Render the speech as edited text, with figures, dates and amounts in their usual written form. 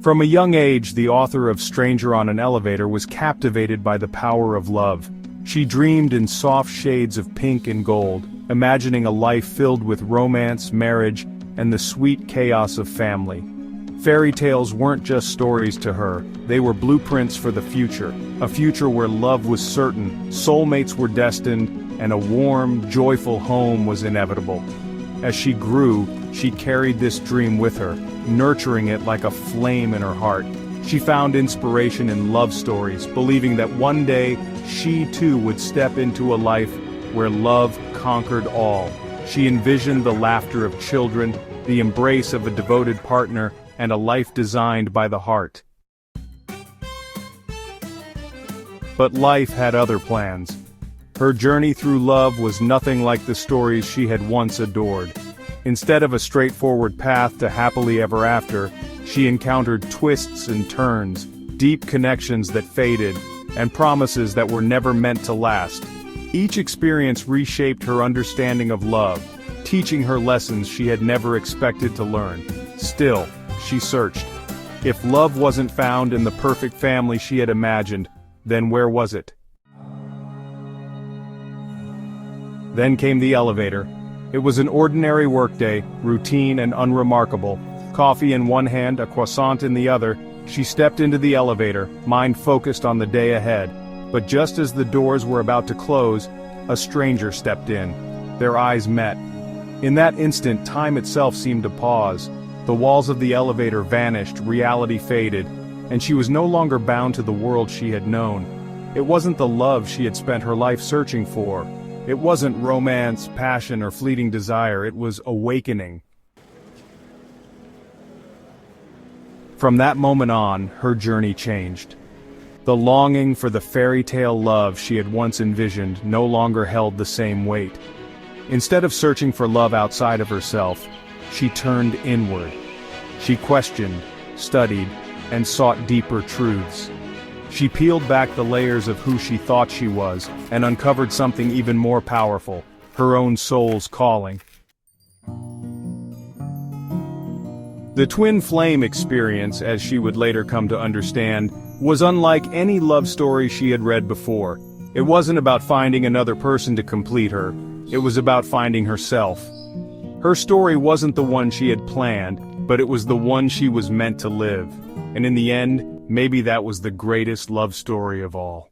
From a young age, the author of Stranger on an Elevator was captivated by the power of love. She dreamed in soft shades of pink and gold, imagining a life filled with romance, marriage, and the sweet chaos of family. Fairy tales weren't just stories to her, they were blueprints for the future, a future where love was certain, soulmates were destined, and a warm, joyful home was inevitable. As she grew, she carried this dream with her, nurturing it like a flame in her heart. She found inspiration in love stories, believing that one day she too would step into a life where love conquered all. She envisioned the laughter of children, the embrace of a devoted partner, and a life designed by the heart. But life had other plans. Her journey through love was nothing like the stories she had once adored. Instead of a straightforward path to happily ever after, she encountered twists and turns, deep connections that faded, and promises that were never meant to last. Each experience reshaped her understanding of love, teaching her lessons she had never expected to learn. Still, she searched. If love wasn't found in the perfect family she had imagined, then where was it? Then came the elevator. It was an ordinary workday, routine and unremarkable. Coffee in one hand, a croissant in the other, she stepped into the elevator, mind focused on the day ahead. But just as the doors were about to close, a stranger stepped in. Their eyes met. In that instant, time itself seemed to pause. The walls of the elevator vanished, reality faded, and she was no longer bound to the world she had known. It wasn't the love she had spent her life searching for. It wasn't romance, passion, or fleeting desire, it was awakening. From that moment on, her journey changed. The longing for the fairy tale love she had once envisioned no longer held the same weight. Instead of searching for love outside of herself, she turned inward. She questioned, studied, and sought deeper truths. She peeled back the layers of who she thought she was, and uncovered something even more powerful, her own soul's calling. The twin flame experience, as she would later come to understand, was unlike any love story she had read before. It wasn't about finding another person to complete her, it was about finding herself. Her story wasn't the one she had planned, but it was the one she was meant to live. And in the end, maybe that was the greatest love story of all.